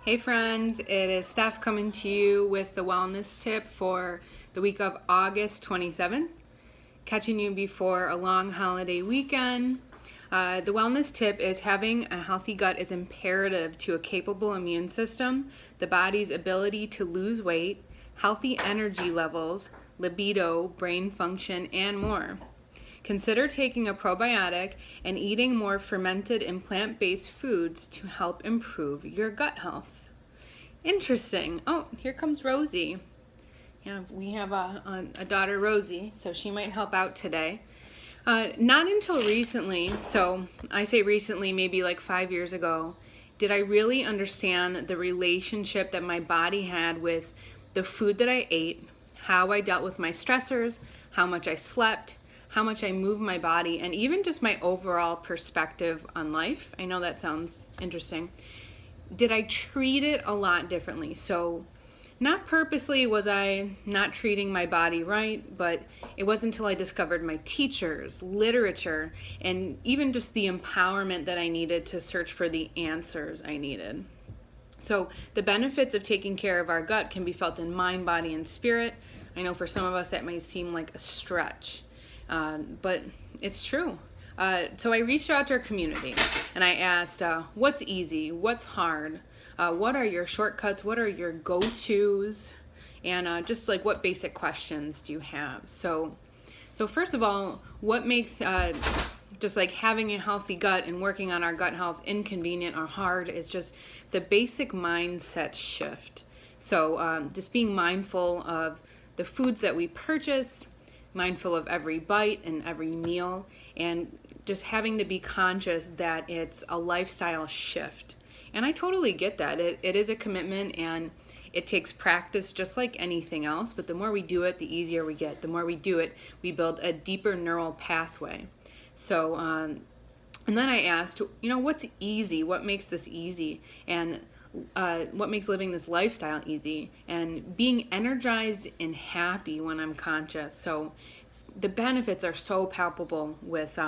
Hey friends, it is Steph coming to you with the wellness tip for the week of August 27th, catching you before a long holiday weekend. The wellness tip is having a healthy gut is imperative to a capable immune system, the body's ability to lose weight, healthy energy levels, libido, brain function, and more. Consider taking a probiotic and eating more fermented and plant-based foods to help improve your gut health. Interesting. Oh, here comes Rosie. Yeah, we have a daughter, Rosie, so she might help out today. Not until recently, so I say recently, maybe like 5 years ago, did I really understand the relationship that my body had with the food that I ate, how I dealt with my stressors, how much I slept, how much I moved my body, and even just my overall perspective on life. I know that sounds interesting. Did I treat it a lot differently? So not purposely was I not treating my body right, but it wasn't until I discovered my teachers, literature, and even just the empowerment that I needed to search for the answers I needed. So the benefits of taking care of our gut can be felt in mind, body, and spirit. I know for some of us that may seem like a stretch, but it's true. So I reached out to our community and I asked, what's easy? What's hard? What are your shortcuts? What are your go-tos? And just like what basic questions do you have? So first of all, what makes just like having a healthy gut and working on our gut health inconvenient or hard is just the basic mindset shift. So just being mindful of the foods that we purchase, mindful of every bite and every meal, and just having to be conscious that it's a lifestyle shift. And I totally get that. It is a commitment and it takes practice just like anything else, but the more we do it, the easier we get. The more we do it, we build a deeper neural pathway. So, and then I asked, what's easy? What makes this easy? And what makes living this lifestyle easy? And being energized and happy when I'm conscious. So the benefits are so palpable with,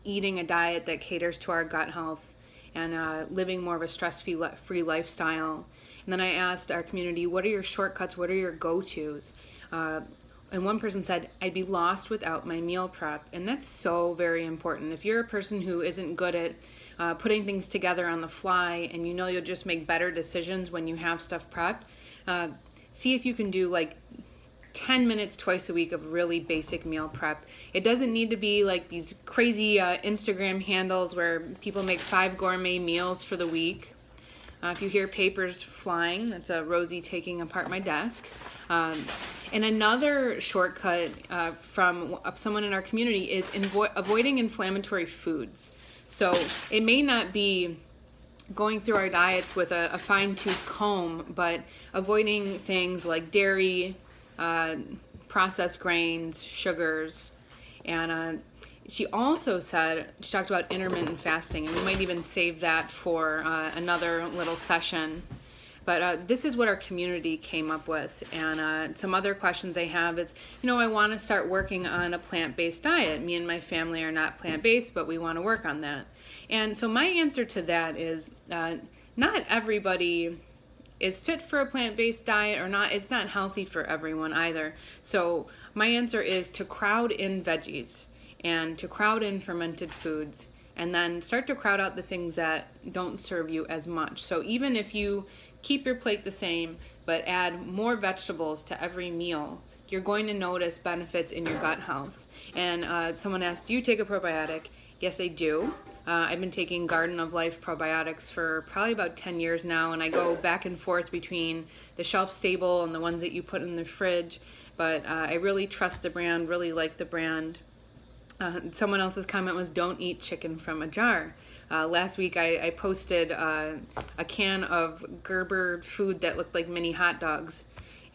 eating a diet that caters to our gut health and living more of a stress-free lifestyle. And then I asked our community, what are your shortcuts? What are your go-tos? And one person said, I'd be lost without my meal prep. And that's so very important. If you're a person who isn't good at putting things together on the fly and you'll just make better decisions when you have stuff prepped, see if you can do like 10 minutes twice a week of really basic meal prep. It doesn't need to be like these crazy Instagram handles where people make 5 gourmet meals for the week. If you hear papers flying, that's Rosie taking apart my desk. And another shortcut from someone in our community is avoiding inflammatory foods. So it may not be going through our diets with a fine-tooth comb, but avoiding things like dairy, processed grains, sugars, and she also said, she talked about intermittent fasting, and we might even save that for another little session. But this is what our community came up with. And some other questions I have is, I want to start working on a plant-based diet. Me and my family are not plant-based, but we want to work on that. And so my answer to that is not everybody is fit for a plant-based diet or not. It's not healthy for everyone either. So my answer is to crowd in veggies and to crowd in fermented foods, and then start to crowd out the things that don't serve you as much. So even if you keep your plate the same, but add more vegetables to every meal, you're going to notice benefits in your gut health. And someone asked, do you take a probiotic? Yes, I do. I've been taking Garden of Life probiotics for probably about 10 years now, and I go back and forth between the shelf stable and the ones that you put in the fridge, but I really trust the brand, really like the brand. Someone else's comment was, don't eat chicken from a jar. Last week I posted a can of Gerber food that looked like mini hot dogs,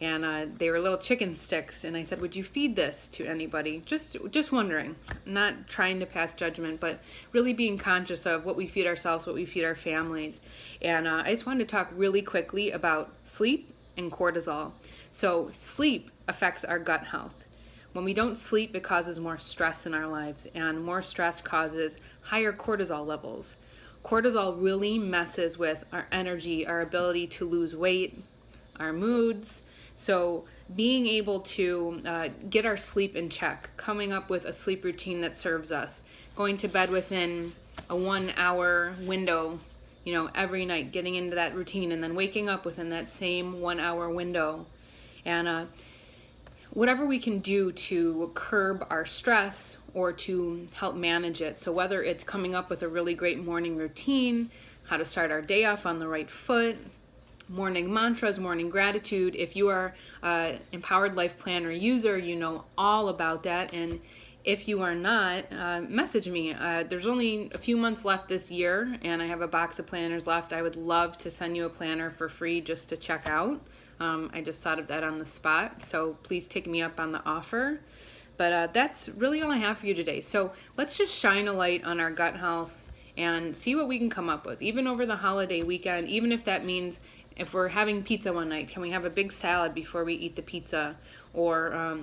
and they were little chicken sticks, and I said, would you feed this to anybody? Just wondering, not trying to pass judgment, but really being conscious of what we feed ourselves, what we feed our families. And I just wanted to talk really quickly about sleep and cortisol. So sleep affects our gut health. When we don't sleep, it causes more stress in our lives, and more stress causes higher cortisol levels. cortisol really messes with our energy, our ability to lose weight, our moods. So being able to get our sleep in check, coming up with a sleep routine that serves us, going to bed within a 1 hour window, every night, getting into that routine, and then waking up within that same 1 hour window. And whatever we can do to curb our stress or to help manage it. So whether it's coming up with a really great morning routine, how to start our day off on the right foot, morning mantras, morning gratitude. If you are an Empowered Life Planner user, you know all about that. And if you are not, message me. There's only a few months left this year, and I have a box of planners left. I would love to send you a planner for free just to check out. I just thought of that on the spot, so please take me up on the offer. But that's really all I have for you today. So let's just shine a light on our gut health and see what we can come up with, even over the holiday weekend, even if that means if we're having pizza one night, can we have a big salad before we eat the pizza? Or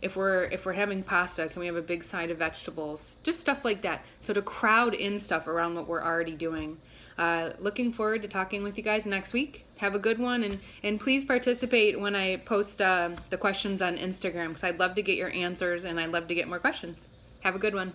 if we're having pasta, can we have a big side of vegetables? Just stuff like that. So to crowd in stuff around what we're already doing. Looking forward to talking with you guys next week. Have a good one, and please participate when I post the questions on Instagram, because I'd love to get your answers and I'd love to get more questions. Have a good one.